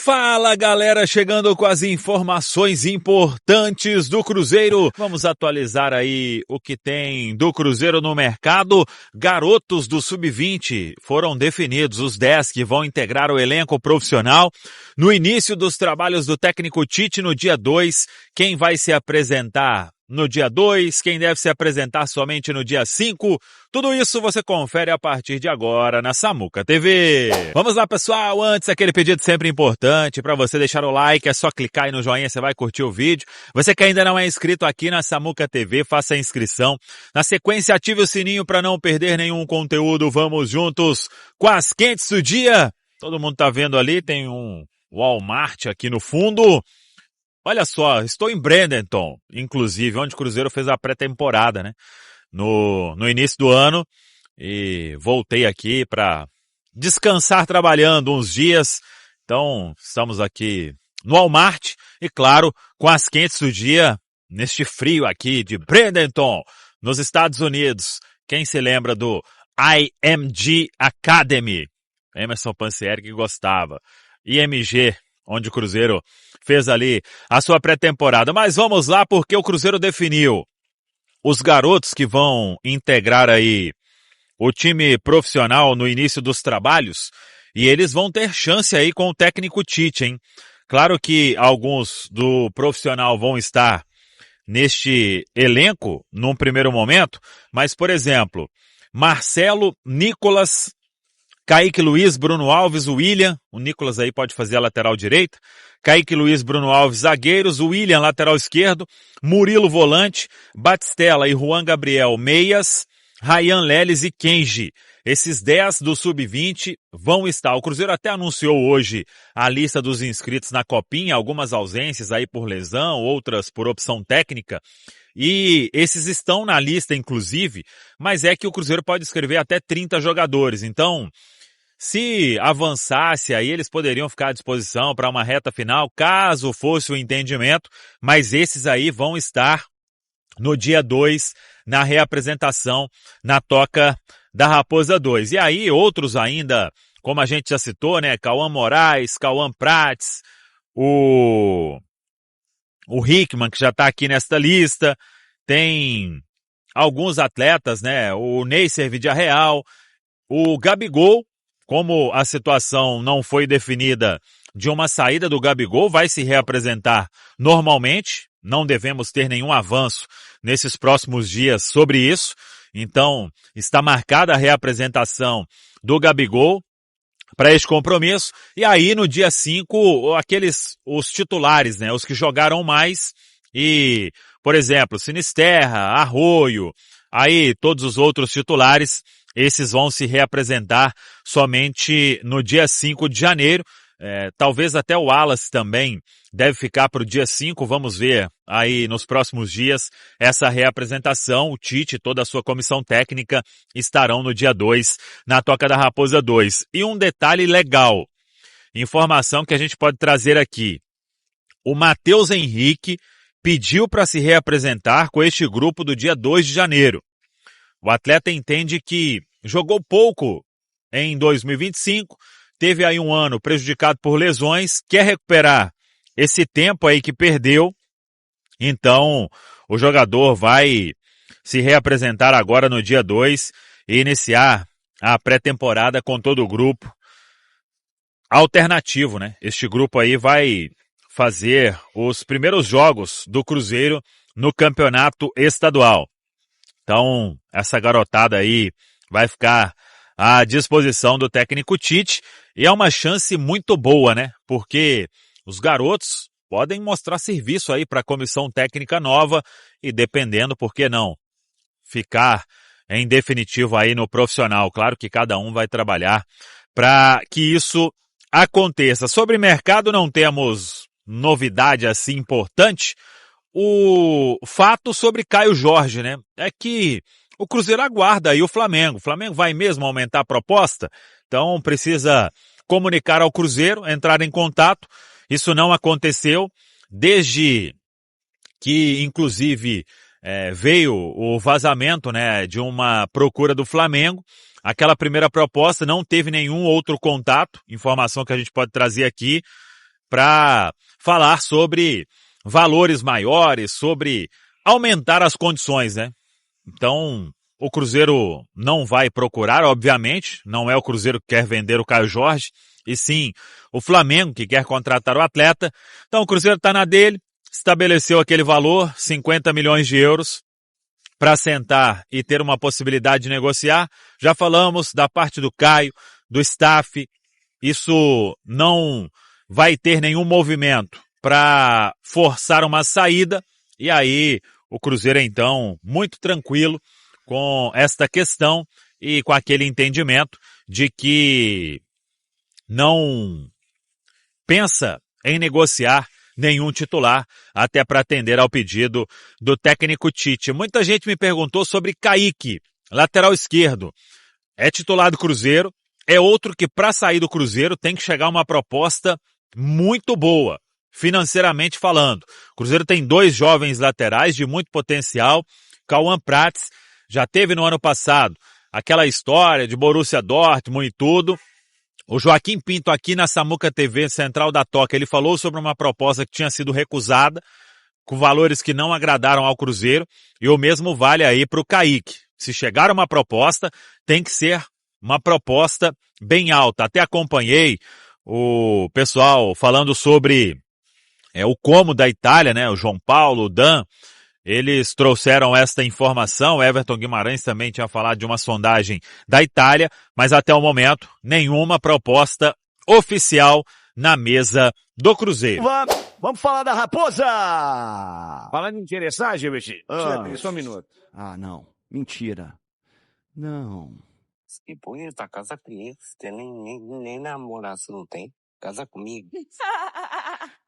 Fala galera, chegando com as informações importantes do Cruzeiro. Vamos atualizar aí o que tem do Cruzeiro no mercado. Garotos do Sub-20 foram definidos, os 10 que vão integrar o elenco profissional. No início dos trabalhos do técnico Tite no dia 2, quem vai se apresentar no dia 2, quem deve se apresentar somente no dia 5, tudo isso você confere a partir de agora na Samuca TV. Vamos lá pessoal, antes aquele pedido sempre importante para você deixar o like, é só clicar aí no joinha, você vai curtir o vídeo. Você que ainda não é inscrito aqui na Samuca TV, faça a inscrição. Na sequência, ative o sininho para não perder nenhum conteúdo. Vamos juntos com as quentes do dia. Todo mundo tá vendo ali, tem um Walmart aqui no fundo. Olha só, estou em Bradenton, inclusive, onde o Cruzeiro fez a pré-temporada, né? No início do ano, e voltei aqui para descansar trabalhando uns dias. Então, estamos aqui no Walmart e, claro, com as quentes do dia, neste frio aqui de Bradenton, nos Estados Unidos. Quem se lembra do IMG Academy? Emerson Pansieri que gostava. IMG, onde o Cruzeiro fez ali a sua pré-temporada. Mas vamos lá, porque o Cruzeiro definiu os garotos que vão integrar aí o time profissional no início dos trabalhos, e eles vão ter chance aí com o técnico Tite, hein? Claro que alguns do profissional vão estar neste elenco num primeiro momento, mas, por exemplo, Marcelo, Nicolas, Kaique Luiz, Bruno Alves, o William, o Nicolas aí pode fazer a lateral direita, Kaique Luiz, Bruno Alves, zagueiros, o William, lateral esquerdo, Murilo, volante, Batistella e Juan Gabriel, meias, Ryan Leles e Kenji. Esses 10 do Sub-20 vão estar. O Cruzeiro até anunciou hoje a lista dos inscritos na Copinha, algumas ausências aí por lesão, outras por opção técnica. E esses estão na lista, inclusive, mas é que o Cruzeiro pode escrever até 30 jogadores. Então, se avançasse aí, eles poderiam ficar à disposição para uma reta final, caso fosse o entendimento, mas esses aí vão estar no dia 2, na reapresentação, na Toca da Raposa 2. E aí, outros ainda, como a gente já citou, né, Cauã Moraes, Cauã Prates, o Hickman, que já está aqui nesta lista, tem alguns atletas, né, o Neisser Vidiarreal, o Gabigol, como a situação não foi definida de uma saída do Gabigol, vai se reapresentar normalmente, não devemos ter nenhum avanço nesses próximos dias sobre isso, então está marcada a reapresentação do Gabigol para este compromisso, e aí no dia 5, os titulares, né, os que jogaram mais, e, por exemplo, Sinisterra, Arroio, aí todos os outros titulares, esses vão se reapresentar somente no dia 5 de janeiro, talvez até o Wallace também deve ficar para o dia 5, vamos ver aí nos próximos dias essa reapresentação. O Tite e toda a sua comissão técnica estarão no dia 2 na Toca da Raposa 2. E um detalhe legal, informação que a gente pode trazer aqui. O Matheus Henrique pediu para se reapresentar com este grupo do dia 2 de janeiro. O atleta entende que jogou pouco em 2025, teve aí um ano prejudicado por lesões, quer recuperar esse tempo aí que perdeu, então o jogador vai se reapresentar agora no dia 2 e iniciar a pré-temporada com todo o grupo alternativo, né? Este grupo aí vai fazer os primeiros jogos do Cruzeiro no campeonato estadual. Então, essa garotada aí vai ficar à disposição do técnico Tite e é uma chance muito boa, né? Porque os garotos podem mostrar serviço aí para a comissão técnica nova e, dependendo, por que não, ficar em definitivo aí no profissional. Claro que cada um vai trabalhar para que isso aconteça. Sobre mercado não temos novidade assim importante. O fato sobre Caio Jorge, né, é que o Cruzeiro aguarda aí o Flamengo. O Flamengo vai mesmo aumentar a proposta, então precisa comunicar ao Cruzeiro, entrar em contato. Isso não aconteceu desde que, inclusive, veio o vazamento, né, de uma procura do Flamengo. Aquela primeira proposta não teve nenhum outro contato, informação que a gente pode trazer aqui. para falar sobre valores maiores, sobre aumentar as condições, né? Então, o Cruzeiro não vai procurar, obviamente, não é o Cruzeiro que quer vender o Caio Jorge, e sim o Flamengo que quer contratar o atleta. Então o Cruzeiro está na dele, estabeleceu aquele valor, 50 milhões de euros, para sentar e ter uma possibilidade de negociar. Já falamos da parte do Caio, do staff, isso não vai ter nenhum movimento para forçar uma saída, e aí o Cruzeiro então muito tranquilo com esta questão e com aquele entendimento de que não pensa em negociar nenhum titular, até para atender ao pedido do técnico Tite. Muita gente me perguntou sobre Kaique, lateral esquerdo. É titular do Cruzeiro, é outro que para sair do Cruzeiro tem que chegar uma proposta muito boa, financeiramente falando. O Cruzeiro tem 2 jovens laterais de muito potencial. Cauã Prats já teve no ano passado aquela história de Borussia Dortmund e tudo. O Joaquim Pinto aqui na Samuca TV Central da Toca, ele falou sobre uma proposta que tinha sido recusada, com valores que não agradaram ao Cruzeiro, e o mesmo vale aí para o Kaique. Se chegar uma proposta, tem que ser uma proposta bem alta. Até acompanhei o pessoal falando sobre o Como da Itália, né? O João Paulo, o Dan, eles trouxeram esta informação. O Everton Guimarães também tinha falado de uma sondagem da Itália, mas até o momento nenhuma proposta oficial na mesa do Cruzeiro. Vamos falar da Raposa! Falando em interessar, Gilberto, só um minuto. Ah, não. Mentira. Não. E põe, tá casa comigo, você tem nem namorado você não tem. Casa comigo.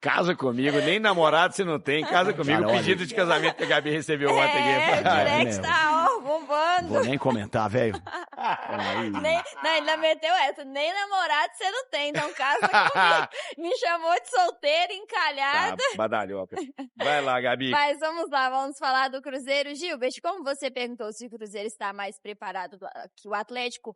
Casa comigo, nem namorado você não tem. Casa comigo, Cara, pedido de casamento que a Gabi recebeu ontem aqui. Direct tá, ó, bombando. Vou nem comentar, velho. Ainda meteu essa, nem namorado você não tem, então casa comigo. Me chamou de solteira, encalhada. Tá, badalhoca. Vai lá, Gabi. Mas vamos lá, vamos falar do Cruzeiro. Gilbert, como você perguntou se o Cruzeiro está mais preparado que o Atlético,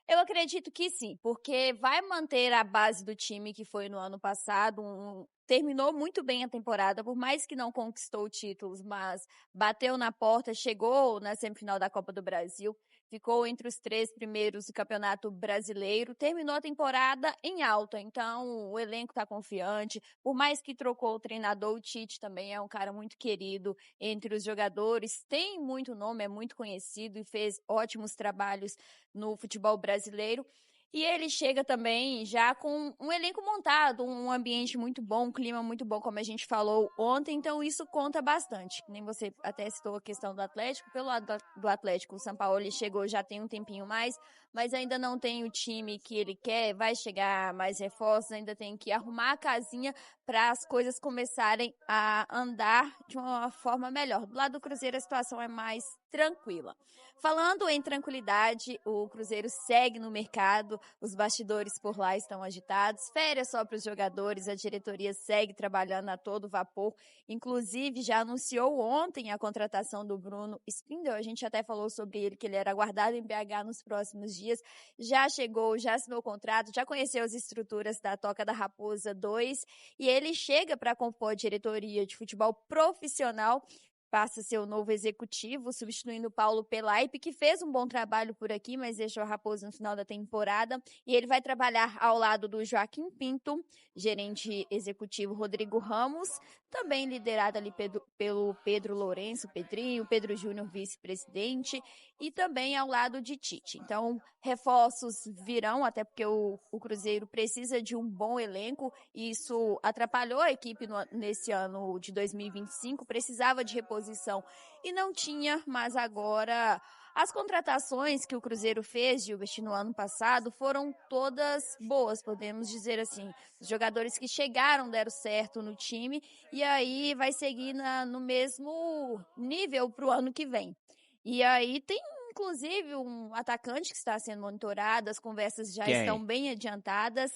eu acredito que sim, porque vai manter a base do time que foi no ano passado, terminou muito bem a temporada, por mais que não conquistou títulos, mas bateu na porta, chegou na semifinal da Copa do Brasil, ficou entre os 3 primeiros do Campeonato Brasileiro, terminou a temporada em alta, então o elenco está confiante, por mais que trocou o treinador, o Tite também é um cara muito querido entre os jogadores, tem muito nome, é muito conhecido e fez ótimos trabalhos no futebol brasileiro. E ele chega também já com um elenco montado, um ambiente muito bom, um clima muito bom, como a gente falou ontem, então isso conta bastante. Nem você até citou a questão do Atlético, pelo lado do Atlético, o Sampaoli chegou já tem um tempinho mais, mas ainda não tem o time que ele quer, vai chegar mais reforços, ainda tem que arrumar a casinha para as coisas começarem a andar de uma forma melhor. Do lado do Cruzeiro a situação é mais tranquila. Falando em tranquilidade, o Cruzeiro segue no mercado, os bastidores por lá estão agitados, férias só para os jogadores, a diretoria segue trabalhando a todo vapor, inclusive já anunciou ontem a contratação do Bruno Spindel, a gente até falou sobre ele, que ele era aguardado em BH nos próximos dias, já chegou, já assinou o contrato, já conheceu as estruturas da Toca da Raposa 2 e ele chega para compor a diretoria de futebol profissional, passa a ser o novo executivo, substituindo o Paulo Pelaipe, que fez um bom trabalho por aqui, mas deixou a Raposa no final da temporada. E ele vai trabalhar ao lado do Joaquim Pinto, gerente executivo Rodrigo Ramos, também liderado ali pelo Pedro Lourenço, Pedrinho, Pedro Júnior, vice-presidente, e também ao lado de Tite. Então, reforços virão, até porque o Cruzeiro precisa de um bom elenco, e isso atrapalhou a equipe nesse ano de 2025, precisava de reposição e não tinha, mas agora as contratações que o Cruzeiro fez, Gilbert, no ano passado foram todas boas, podemos dizer assim. Os jogadores que chegaram deram certo no time e aí vai seguir no mesmo nível para o ano que vem. E aí tem inclusive um atacante que está sendo monitorado, as conversas já estão bem adiantadas,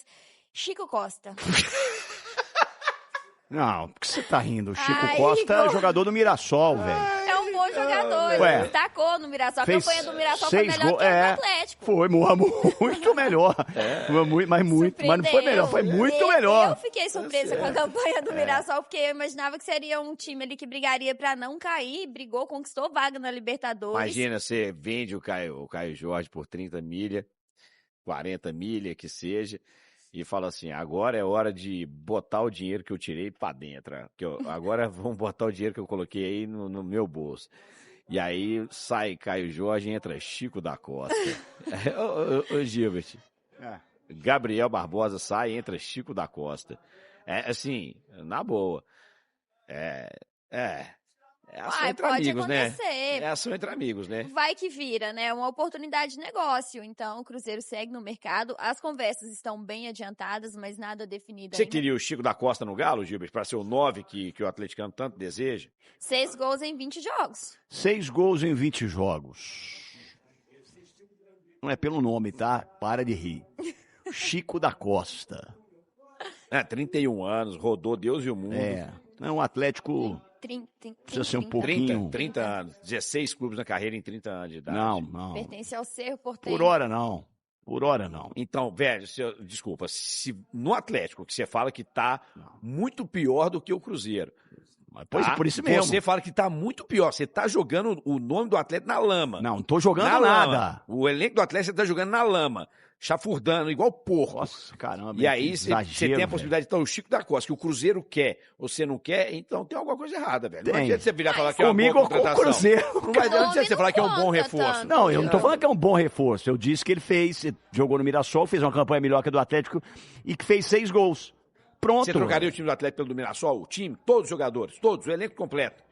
Chico Costa. Não, por que você tá rindo? O Chico Costa é jogador do Mirassol, velho. É um bom jogador, Ué. ele destacou no Mirassol. A Fez campanha do Mirassol foi 6 melhor gols, que a do Atlético. Foi muito melhor. Mas não foi melhor, foi muito melhor. Eu fiquei surpresa com a campanha do Mirassol, porque eu imaginava que seria um time ali que brigaria pra não cair, brigou, conquistou vaga na Libertadores. Imagina, você vende o Caio Jorge por 30 milha, 40 milha, que seja, e fala assim, agora é hora de botar o dinheiro que eu tirei pra dentro. Agora vamos botar o dinheiro que eu coloquei aí no meu bolso. E aí sai Caio Jorge e entra Chico da Costa. Ô, Gilbert, Gabriel Barbosa sai e entra Chico da Costa. Assim, na boa. É ação entre pode amigos, acontecer. né? É ação entre amigos, né? Vai que vira, né? Uma oportunidade de negócio. Então, o Cruzeiro segue no mercado. As conversas estão bem adiantadas, mas nada definido Você ainda. queria o Chico da Costa no Galo, Gilbert, para ser o 9 que o atleticano tanto deseja? 6 gols em 20 jogos. 6 gols em 20 jogos. Não é pelo nome, tá? Para de rir. Chico da Costa. 31 anos, rodou Deus e o mundo. É um Atlético... Precisa ser um pouquinho... 30 anos. 16 clubes na carreira em 30 anos de idade. Não. Pertence ao Cerro Porteño. Por hora não. Então, velho, desculpa, se no Atlético que você fala que tá muito pior do que o Cruzeiro. Pois é, por isso mesmo. Você fala que tá muito pior. Você tá jogando o nome do Atlético na lama. Não tô jogando na nada. Lama. O elenco do Atlético você tá jogando na lama. Chafurdando, igual porco. Nossa, caramba. E aí você tem a possibilidade de estar o Chico da Costa, que o Cruzeiro quer, você não quer, então tem alguma coisa errada, velho. Não adianta você virar e falar que é uma comigo boa ou com o contratação. Cruzeiro. Não vai adianta você falar que é um bom reforço. Não, eu não tô falando que é um bom reforço. Eu disse que ele jogou no Mirassol, fez uma campanha melhor que a do Atlético e que fez 6 gols. Pronto. Você trocaria o time do Atlético pelo do Mirassol? O time? Todos os jogadores? Todos? O elenco completo?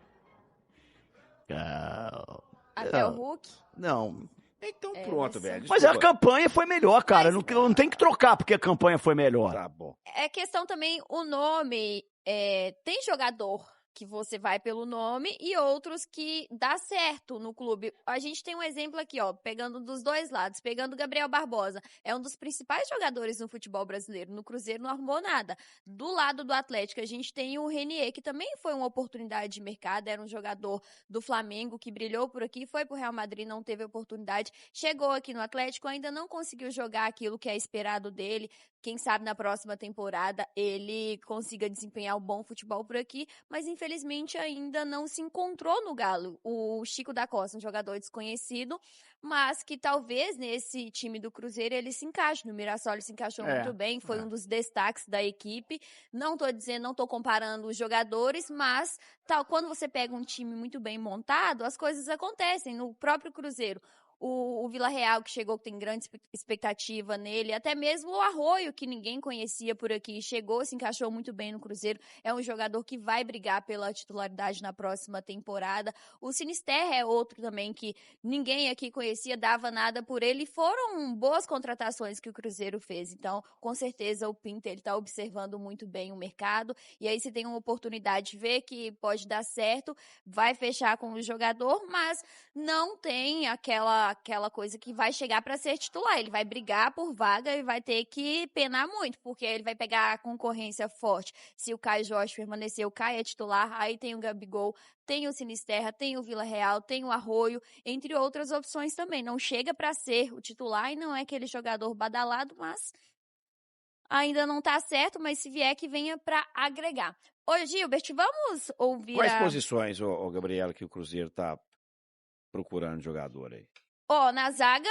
Até o Hulk? Não. Então pronto, velho. Mas a campanha foi melhor, cara. Não tem que trocar porque a campanha foi melhor. Tá bom. É questão também, o nome, tem jogador que você vai pelo nome e outros que dá certo no clube. A gente tem um exemplo aqui, ó, pegando dos dois lados, pegando o Gabriel Barbosa. É um dos principais jogadores no futebol brasileiro. No Cruzeiro não arrumou nada. Do lado do Atlético, a gente tem o Renier, que também foi uma oportunidade de mercado, era um jogador do Flamengo que brilhou por aqui, foi pro Real Madrid, não teve oportunidade, chegou aqui no Atlético, ainda não conseguiu jogar aquilo que é esperado dele. Quem sabe na próxima temporada ele consiga desempenhar um bom futebol por aqui, mas infelizmente ainda não se encontrou no Galo. O Chico da Costa, um jogador desconhecido, mas que talvez nesse time do Cruzeiro ele se encaixe. No Mirassol ele se encaixou muito bem, foi um dos destaques da equipe. Não tô comparando os jogadores, mas quando você pega um time muito bem montado, as coisas acontecem. No próprio Cruzeiro, o Vila Real, que chegou, que tem grande expectativa nele, até mesmo o Arroio, que ninguém conhecia por aqui, chegou, se encaixou muito bem no Cruzeiro, é um jogador que vai brigar pela titularidade na próxima temporada. O Sinisterra é outro também que ninguém aqui conhecia, dava nada por ele, foram boas contratações que o Cruzeiro fez. Então, com certeza, o Pinto, ele tá observando muito bem o mercado, e aí se tem uma oportunidade de ver que pode dar certo, vai fechar com o jogador, mas não tem aquela coisa que vai chegar para ser titular. Ele vai brigar por vaga e vai ter que penar muito, porque ele vai pegar a concorrência forte. Se o Caio Jorge permanecer, o Caio é titular, aí tem o Gabigol, tem o Sinisterra, tem o Vila Real, tem o Arroio, entre outras opções também. Não chega para ser o titular e não é aquele jogador badalado, mas ainda não tá certo, mas se vier que venha para agregar. Ô, Gilbert, vamos ouvir Quais posições, Gabriela, que o Cruzeiro tá procurando jogador aí? Na zaga,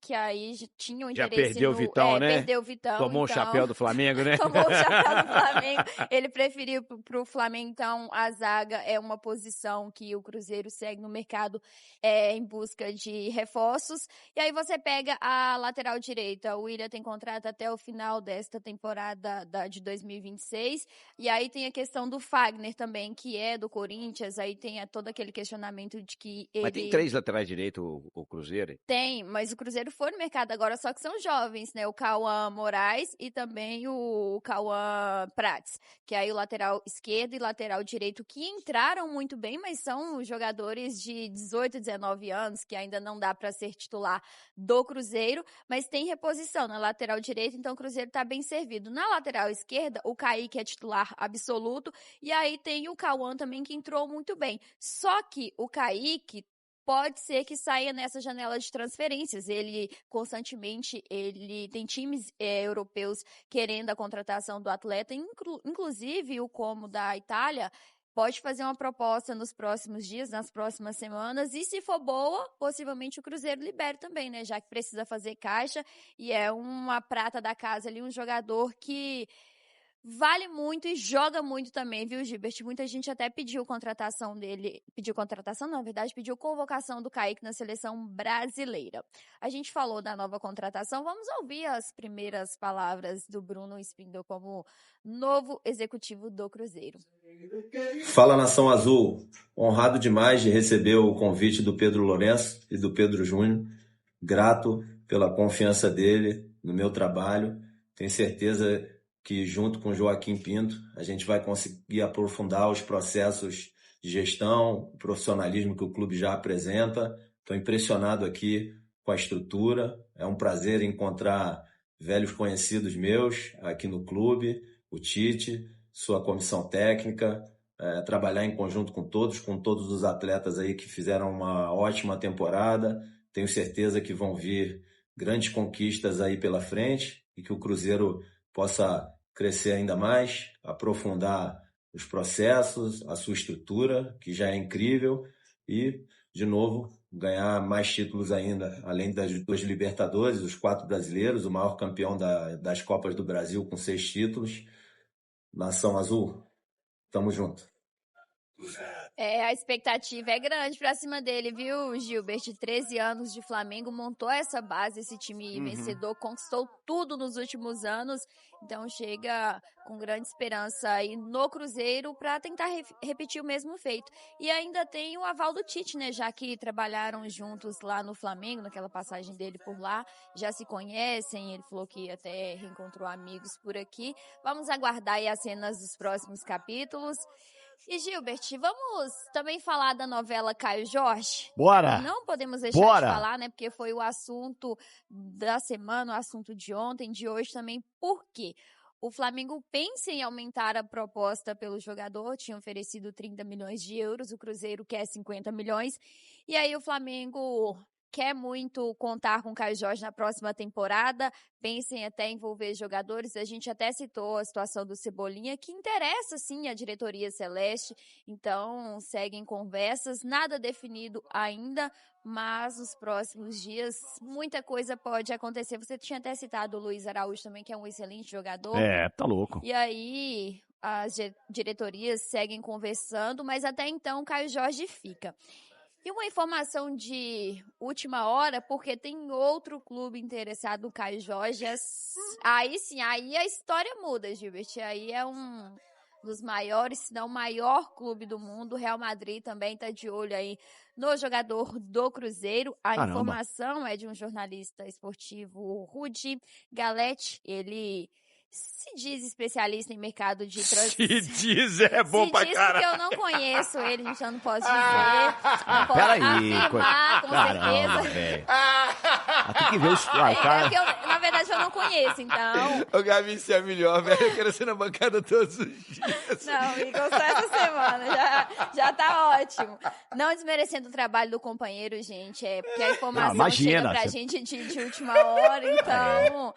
que aí tinha um interesse. Já perdeu o Vitão, né? Perdeu o Vitão. Tomou então, o chapéu do Flamengo, né? Tomou o chapéu do Flamengo. Ele preferiu pro Flamengo, então a zaga é uma posição que o Cruzeiro segue no mercado em busca de reforços. E aí você pega a lateral direita. O William tem contrato até o final desta temporada de 2026. E aí tem a questão do Fagner também, que é do Corinthians. Aí tem todo aquele questionamento de que ele... Mas tem 3 laterais direitos o Cruzeiro? Tem, mas o Cruzeiro Cruzeiro foi no mercado agora, só que são jovens, né? O Cauã Moraes e também o Cauã Prates, que aí o lateral esquerdo e lateral direito que entraram muito bem, mas são jogadores de 18, 19 anos, que ainda não dá para ser titular do Cruzeiro, mas tem reposição na lateral direita, então o Cruzeiro tá bem servido. Na lateral esquerda, o Kaique é titular absoluto, e aí tem o Cauã também que entrou muito bem. Só que o Kaique pode ser que saia nessa janela de transferências. Ele, constantemente, ele tem times europeus querendo a contratação do atleta, inclusive o Como da Itália pode fazer uma proposta nos próximos dias, nas próximas semanas, e se for boa, possivelmente o Cruzeiro libere também, né? Já que precisa fazer caixa e é uma prata da casa ali, um jogador que vale muito e joga muito também, viu, Gilbert? Muita gente até pediu contratação dele. Pediu contratação, não, na verdade, pediu convocação do Kaique na seleção brasileira. A gente falou da nova contratação. Vamos ouvir as primeiras palavras do Bruno Spindel como novo executivo do Cruzeiro. Fala, Nação Azul. Honrado demais de receber o convite do Pedro Lourenço e do Pedro Júnior. Grato pela confiança dele no meu trabalho. Tenho certeza que junto com Joaquim Pinto a gente vai conseguir aprofundar os processos de gestão, o profissionalismo que o clube já apresenta. Estou impressionado aqui com a estrutura. É um prazer encontrar velhos conhecidos meus aqui no clube, o Tite, sua comissão técnica, trabalhar em conjunto com todos os atletas aí que fizeram uma ótima temporada. Tenho certeza que vão vir grandes conquistas aí pela frente e que o Cruzeiro possa crescer ainda mais, aprofundar os processos, a sua estrutura, que já é incrível, e, de novo, ganhar mais títulos ainda, além das 2 Libertadores, os 4 brasileiros, o maior campeão das Copas do Brasil com 6 títulos. Nação Azul, tamo junto. A expectativa é grande pra cima dele, viu, Gilbert? 13 anos de Flamengo, montou essa base, esse time vencedor, conquistou tudo nos últimos anos, então chega com grande esperança aí no Cruzeiro pra tentar repetir o mesmo feito. E ainda tem o aval do Tite, né, já que trabalharam juntos lá no Flamengo, naquela passagem dele por lá, já se conhecem, ele falou que até reencontrou amigos por aqui. Vamos aguardar aí as cenas dos próximos capítulos. E, Gilbert, vamos também falar da novela Caio Jorge? Bora! Não podemos deixar de falar, né? Porque foi o assunto da semana, o assunto de ontem, de hoje também. Por quê? O Flamengo pensa em aumentar a proposta pelo jogador, tinha oferecido 30 milhões de euros, o Cruzeiro quer 50 milhões. E aí o Flamengo quer muito contar com o Caio Jorge na próxima temporada, pensem até em envolver jogadores, a gente até citou a situação do Cebolinha, que interessa sim a diretoria celeste, então seguem conversas, nada definido ainda, mas nos próximos dias muita coisa pode acontecer. Você tinha até citado o Luiz Araújo também, que é um excelente jogador. Tá louco. E aí as diretorias seguem conversando, mas até então o Caio Jorge fica. E uma informação de última hora, porque tem outro clube interessado no Caio Jorge. Aí sim, aí a história muda, Gilbert. Aí é um dos maiores, se não o maior clube do mundo. O Real Madrid também está de olho aí no jogador do Cruzeiro. A informação é de um jornalista esportivo, Rudi Galete. Ele se diz especialista em mercado de Se diz, é bom pra caralho. que eu não conheço ele, gente, eu não posso dizer. Não posso Peraí, afirmar, com caramba, certeza. velho. Tem que ver isso. É que na verdade, eu não conheço, então. Ô, Gabi, isso é melhor, velho. Eu quero ser na bancada todos os dias. Não, Igor, só essa semana. Já tá ótimo. Não desmerecendo o trabalho do companheiro, gente. É porque a informação chega pra gente de última hora, então.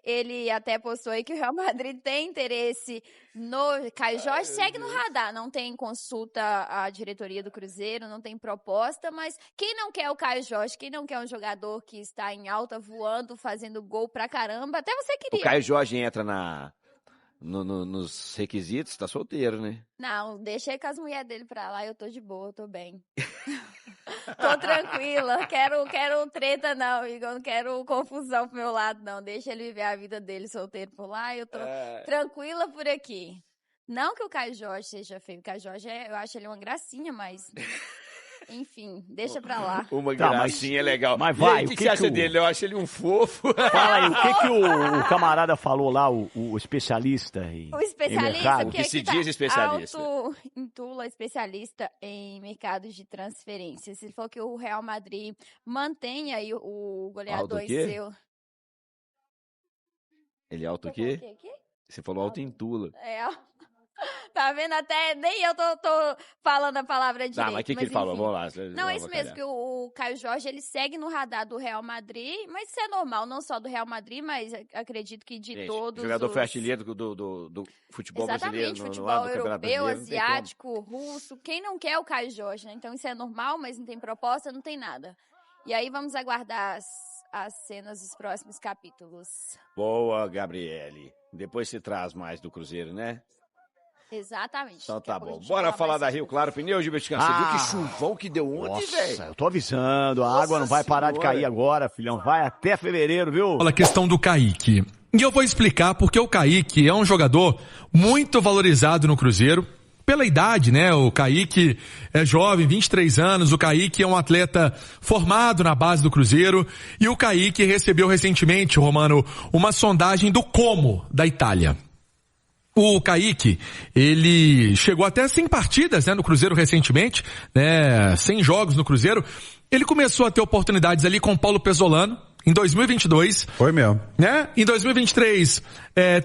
Ele até postou aí que o Real Madrid tem interesse no Caio Jorge, segue no radar, não tem consulta à diretoria do Cruzeiro, não tem proposta, mas quem não quer o Caio Jorge, quem não quer um jogador que está em alta, voando, fazendo gol pra caramba, até você queria. O Caio Jorge entra nos requisitos, tá solteiro, né? Não, deixa aí com as mulheres dele pra lá, eu tô de boa, eu tô bem. Tô tranquila, quero treta não, Igor, não quero confusão pro meu lado não, deixa ele viver a vida dele solteiro por lá, eu tô tranquila por aqui. Não que o Caio Jorge seja feio, o Caio Jorge, eu acho ele uma gracinha, mas Enfim, deixa pra lá. Uma Tá, gracinha é legal. mas E vai, aí, o o que que você acha que o- dele? Eu acho ele um fofo. Fala aí, o que o camarada falou lá, o especialista em O em especialista, mercado? porque Que se aqui tá diz especialista. auto-intitula especialista em mercados de transferências. Ele falou que o Real Madrid mantém aí o goleador Alto o em quê? seu... Ele é alto o Eu quê? coloquei aqui? Você falou alto em Tula. É, tá vendo? Até nem eu tô falando a palavra direito. Tá, mas o que ele falou? enfim. Vamos lá. Não, é isso mesmo, que o Caio Jorge, ele segue no radar do Real Madrid, mas isso é normal, não só do Real Madrid, mas acredito que de todos jogador os... foi artilheiro do futebol brasileiro. Exatamente, no futebol ano do Campeonato europeu, Brasileiro, não tem como. asiático, russo, quem não quer é o Caio Jorge, né? Então isso é normal, mas não tem proposta, não tem nada. E aí vamos aguardar as cenas dos próximos capítulos. Boa, Gabriele. Depois você traz mais do Cruzeiro, né? Exatamente. Então Daqui a tá pouco a bom. gente Bora fala falar mais da sobre Rio isso. Claro Pneu, Gilberto Você viu que chuvão que deu ontem, Nossa, velho? eu tô avisando, a água não vai parar de Senhora. cair agora, filhão. Vai até fevereiro, viu? A questão do Kaique. E eu vou explicar porque o Kaique é um jogador muito valorizado no Cruzeiro. Pela idade, né? O Kaique é jovem, 23 anos. O Kaique é um atleta formado na base do Cruzeiro. E o Kaique recebeu recentemente, Romano, uma sondagem do Como, da Itália. O Kaique, ele chegou até 100 partidas, né, no Cruzeiro recentemente, né, 100 jogos no Cruzeiro. Ele começou a ter oportunidades ali com o Paulo Pesolano em 2022. Foi mesmo. Né? Em 2023,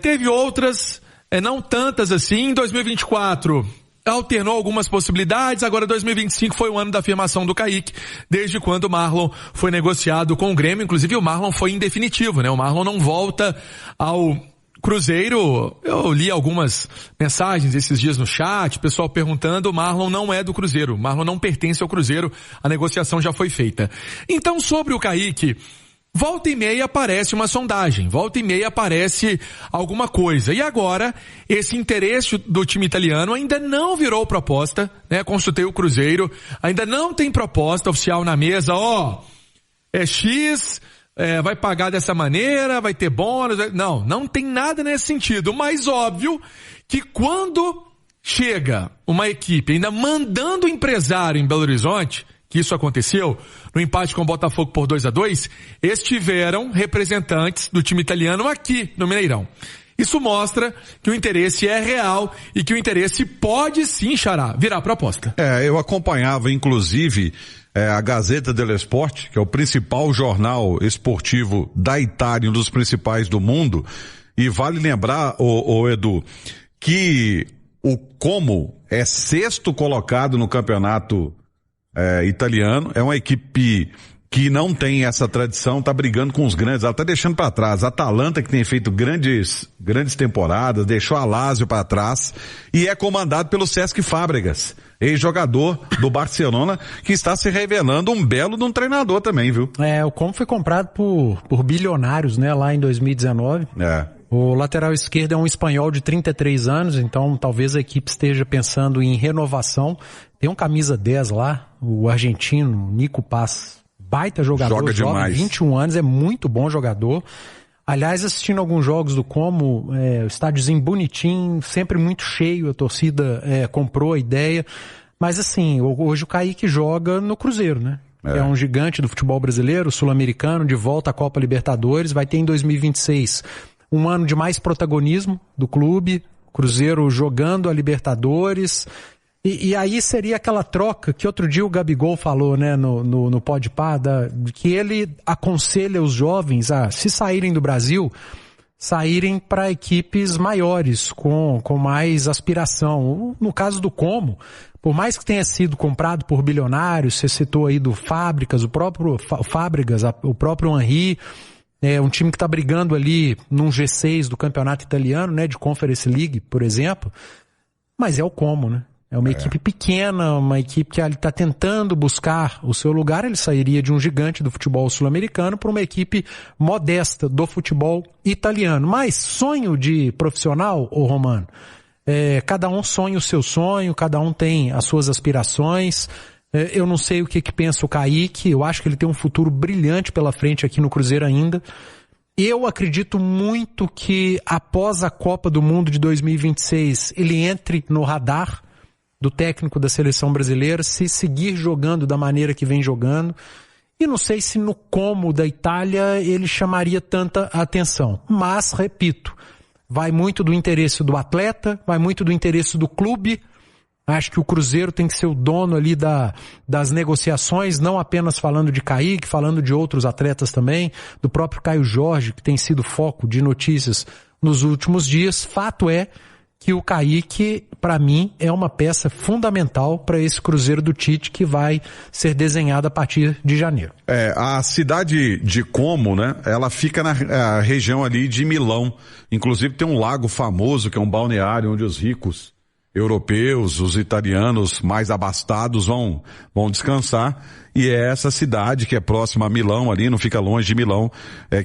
teve outras, não tantas assim. Em 2024, alternou algumas possibilidades. Agora 2025 foi o ano da afirmação do Kaique, desde quando o Marlon foi negociado com o Grêmio. Inclusive o Marlon foi em definitivo, né? O Marlon não volta ao Cruzeiro. Eu li algumas mensagens esses dias no chat, pessoal perguntando, o Marlon não é do Cruzeiro, o Marlon não pertence ao Cruzeiro, a negociação já foi feita. Então, sobre o Kaique, volta e meia aparece uma sondagem, volta e meia aparece alguma coisa. E agora, esse interesse do time italiano ainda não virou proposta, né? Consultei o Cruzeiro, ainda não tem proposta oficial na mesa, é X... vai pagar dessa maneira, vai ter bônus, não tem nada nesse sentido, mas óbvio que quando chega uma equipe ainda mandando o empresário em Belo Horizonte, que isso aconteceu, no empate com o Botafogo por 2-2, estiveram representantes do time italiano aqui no Mineirão. Isso mostra que o interesse é real e que o interesse pode sim, Xará, virar proposta. Eu acompanhava, inclusive, a Gazeta dello Sport, que é o principal jornal esportivo da Itália, um dos principais do mundo, e vale lembrar, Edu, que o Como é 6º colocado no campeonato italiano, é uma equipe que não tem essa tradição, tá brigando com os grandes, ela tá deixando para trás. A Atalanta, que tem feito grandes temporadas, deixou a Lazio para trás, e é comandado pelo Cesc Fábregas, ex-jogador do Barcelona, que está se revelando um belo de um treinador também, viu? O Como foi comprado por bilionários, né, lá em 2019. O lateral esquerdo é um espanhol de 33 anos, então talvez a equipe esteja pensando em renovação. Tem um camisa 10 lá, o argentino Nico Paz, baita jogador, joga demais. 21 anos, é muito bom jogador. Aliás, assistindo alguns jogos do Como, o estádiozinho bonitinho, sempre muito cheio, a torcida comprou a ideia. Mas assim, hoje o Kaique joga no Cruzeiro, né? É um gigante do futebol brasileiro, sul-americano, de volta à Copa Libertadores, vai ter em 2026 um ano de mais protagonismo do clube, Cruzeiro jogando a Libertadores. E aí seria aquela troca que outro dia o Gabigol falou, né, no Podpah, que ele aconselha os jovens a, se saírem do Brasil, saírem para equipes maiores, com mais aspiração. No caso do Como, por mais que tenha sido comprado por bilionários, você citou aí do Fábricas, o próprio Fábricas, o próprio Henry, um time que está brigando ali num G6 do campeonato italiano, né, de Conference League, por exemplo, mas é o Como, né? É uma equipe pequena, uma equipe que está tentando buscar o seu lugar. Ele sairia de um gigante do futebol sul-americano para uma equipe modesta do futebol italiano. Mas sonho de profissional, Romano, cada um sonha o seu sonho, cada um tem as suas aspirações. Eu não sei o que pensa o Kaique, eu acho que ele tem um futuro brilhante pela frente aqui no Cruzeiro ainda. Eu acredito muito que após a Copa do Mundo de 2026 ele entre no radar do técnico da seleção brasileira, se seguir jogando da maneira que vem jogando. E não sei se no como da Itália ele chamaria tanta atenção. Mas, repito, vai muito do interesse do atleta, vai muito do interesse do clube. Acho que o Cruzeiro tem que ser o dono ali das negociações, não apenas falando de Kaique, falando de outros atletas também, do próprio Caio Jorge, que tem sido foco de notícias nos últimos dias. Fato é que o Kaique, para mim, é uma peça fundamental para esse Cruzeiro do Tite que vai ser desenhado a partir de janeiro. A cidade de Como, né? Ela fica na região ali de Milão. Inclusive tem um lago famoso, que é um balneário onde os ricos europeus, os italianos mais abastados vão descansar, e é essa cidade que é próxima a Milão ali, não fica longe de Milão,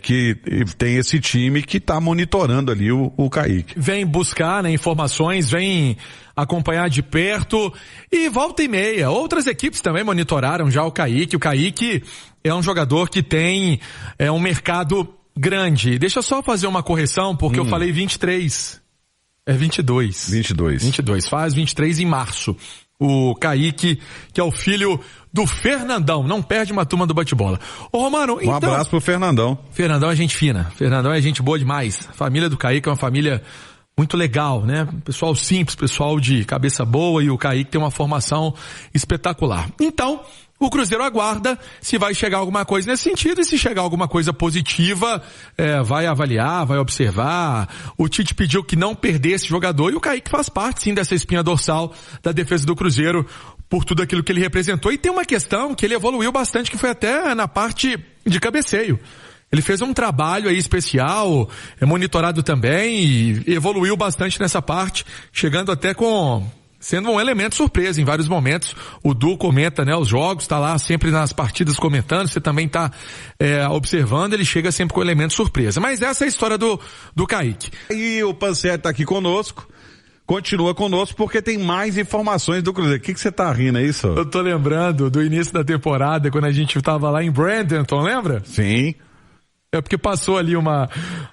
que tem esse time que está monitorando ali o Kaique. Vem buscar, né, informações, vem acompanhar de perto, e volta e meia, outras equipes também monitoraram já o Kaique. O Kaique é um jogador que tem um mercado grande. Deixa eu só fazer uma correção, porque eu falei 23. É 22. 22. Faz 23 em março. O Kaique, que é o filho do Fernandão. Não perde uma turma do bate-bola. Ô, Romano, um abraço pro Fernandão. Fernandão é gente fina. Fernandão é gente boa demais. A família do Kaique é uma família muito legal, né? Pessoal simples, pessoal de cabeça boa, e o Kaique tem uma formação espetacular. Então, o Cruzeiro aguarda se vai chegar alguma coisa nesse sentido, e se chegar alguma coisa positiva, vai avaliar, vai observar. O Tite pediu que não perdesse jogador, e o Kaique faz parte, sim, dessa espinha dorsal da defesa do Cruzeiro, por tudo aquilo que ele representou. E tem uma questão que ele evoluiu bastante, que foi até na parte de cabeceio. Ele fez um trabalho aí especial, monitorado também, e evoluiu bastante nessa parte, chegando até sendo um elemento surpresa em vários momentos. O Du comenta, né, os jogos, tá lá sempre nas partidas comentando, você também tá observando, ele chega sempre com elemento surpresa. Mas essa é a história do Kaique. E o Pansieri tá aqui conosco, continua conosco, porque tem mais informações do Cruzeiro. O que você tá rindo, é isso? Eu tô lembrando do início da temporada, quando a gente tava lá em Bradenton, lembra? Sim. É porque passou ali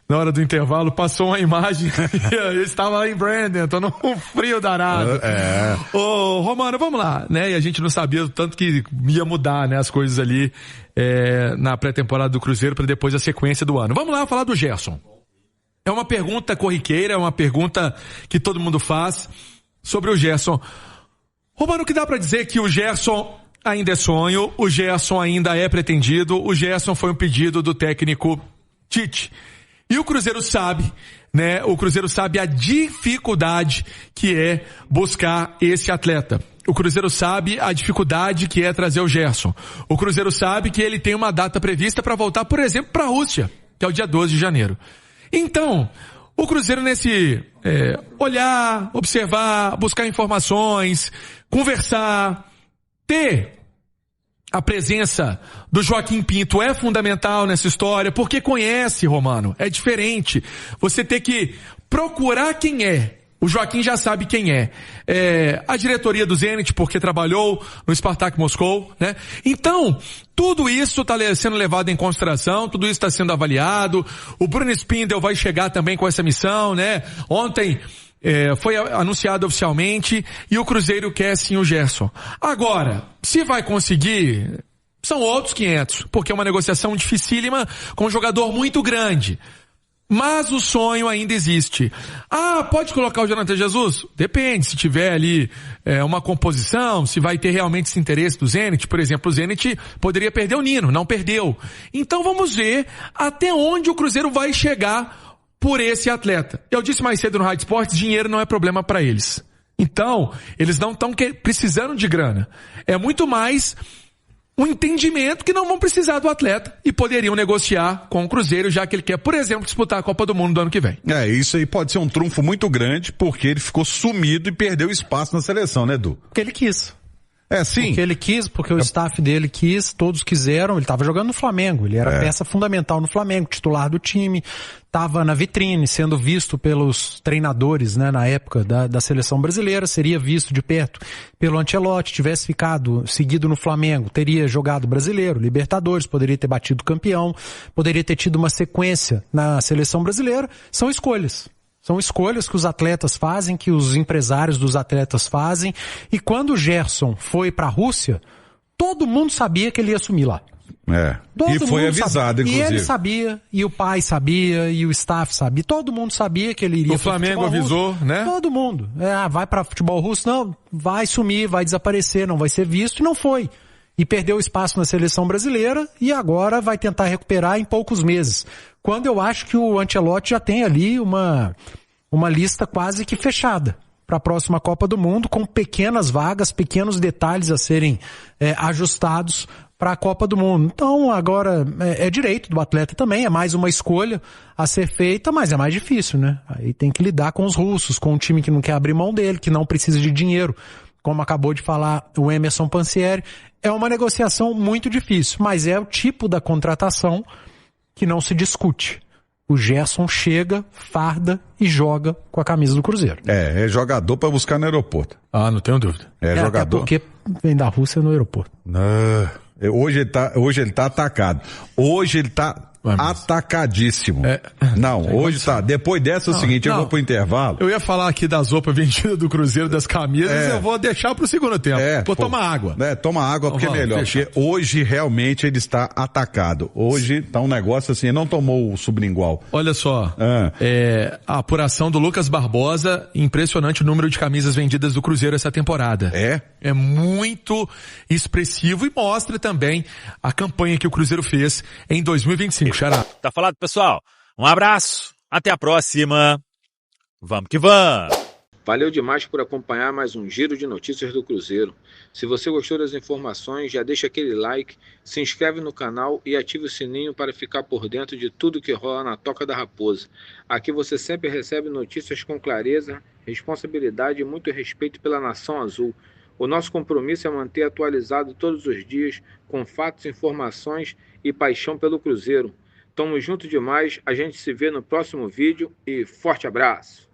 na hora do intervalo, passou uma imagem, eu estava lá em Bradenton, num frio danado. Ô, Romano, vamos lá, né? E a gente não sabia o tanto que ia mudar, né, as coisas ali, na pré-temporada do Cruzeiro, para depois a sequência do ano. Vamos lá falar do Gerson. É uma pergunta corriqueira, é uma pergunta que todo mundo faz sobre o Gerson. Romano, o que dá para dizer que o Gerson ainda é sonho, o Gerson ainda é pretendido, o Gerson foi um pedido do técnico Tite. E o Cruzeiro sabe, né? O Cruzeiro sabe a dificuldade que é buscar esse atleta. O Cruzeiro sabe a dificuldade que é trazer o Gerson. O Cruzeiro sabe que ele tem uma data prevista para voltar, por exemplo, para a Rússia, que é o dia 12 de janeiro. Então, o Cruzeiro nesse olhar, observar, buscar informações, conversar, ter a presença do Joaquim Pinto é fundamental nessa história, porque conhece, Romano, é diferente. Você ter que procurar quem é. O Joaquim já sabe quem é. A diretoria do Zenit, porque trabalhou no Spartak Moscou, né? Então, tudo isso está sendo levado em consideração, tudo isso está sendo avaliado. O Bruno Spindel vai chegar também com essa missão, né? Ontem foi anunciado oficialmente, e o Cruzeiro quer sim o Gerson. Agora, se vai conseguir, são outros 500, porque é uma negociação dificílima com um jogador muito grande. Mas o sonho ainda existe. Pode colocar o Jonathan Jesus? Depende, se tiver ali uma composição, se vai ter realmente esse interesse do Zenit. Por exemplo, o Zenit poderia perder o Nino, não perdeu. Então vamos ver até onde o Cruzeiro vai chegar por esse atleta. Eu disse mais cedo no Rádio Esportes, dinheiro não é problema para eles. Então, eles não estão precisando de grana. É muito mais um entendimento que não vão precisar do atleta e poderiam negociar com o Cruzeiro, já que ele quer, por exemplo, disputar a Copa do Mundo do ano que vem. Isso aí pode ser um trunfo muito grande, porque ele ficou sumido e perdeu espaço na seleção, né, Edu? Porque ele quis. Sim. Porque ele quis, porque o staff dele quis, todos quiseram. Ele estava jogando no Flamengo, ele era peça fundamental no Flamengo, titular do time, estava na vitrine, sendo visto pelos treinadores, né, na época da seleção brasileira, seria visto de perto pelo Ancelotti, tivesse seguido no Flamengo, teria jogado brasileiro, Libertadores, poderia ter batido campeão, poderia ter tido uma sequência na seleção brasileira. São escolhas. São escolhas que os atletas fazem, que os empresários dos atletas fazem. E quando o Gerson foi para a Rússia, todo mundo sabia que ele ia assumir lá. E foi avisado, inclusive. E ele sabia, e o pai sabia, e o staff sabia. Todo mundo sabia que ele iria. O Flamengo avisou, né? Todo mundo. Vai para futebol russo? Não, vai sumir, vai desaparecer, não vai ser visto, e não foi. E perdeu espaço na seleção brasileira e agora vai tentar recuperar em poucos meses. Quando eu acho que o Ancelotti já tem ali uma lista quase que fechada para a próxima Copa do Mundo, com pequenas vagas, pequenos detalhes a serem ajustados para a Copa do Mundo. Então agora é direito do atleta também, é mais uma escolha a ser feita, mas é mais difícil, né? Aí tem que lidar com os russos, com um time que não quer abrir mão dele, que não precisa de dinheiro, como acabou de falar o Emerson Pansieri. É uma negociação muito difícil, mas é o tipo da contratação que não se discute. O Gerson chega, farda e joga com a camisa do Cruzeiro. É jogador para buscar no aeroporto. Não tenho dúvida. É jogador. Até porque vem da Rússia no aeroporto. Hoje ele tá atacado. Hoje ele tá atacadíssimo. Hoje tá. Depois dessa é o seguinte, eu vou pro intervalo. Eu ia falar aqui das roupas vendidas do Cruzeiro, das camisas, eu vou deixar pro segundo tempo. Vou tomar água. Toma água porque é melhor. Porque hoje realmente ele está atacado. Hoje tá um negócio assim, não tomou o sublingual. Olha só, a apuração do Lucas Barbosa, impressionante o número de camisas vendidas do Cruzeiro essa temporada. É muito expressivo e mostra também a campanha que o Cruzeiro fez em 2025. Xará. Tá falado, pessoal? Um abraço, até a próxima. Vamos que vamos! Valeu demais por acompanhar mais um giro de notícias do Cruzeiro. Se você gostou das informações, já deixa aquele like, se inscreve no canal e ative o sininho para ficar por dentro de tudo que rola na Toca da Raposa. Aqui você sempre recebe notícias com clareza, responsabilidade e muito respeito pela Nação Azul. O nosso compromisso é manter atualizado todos os dias, com fatos, informações e paixão pelo Cruzeiro. Tamo junto demais, a gente se vê no próximo vídeo e forte abraço!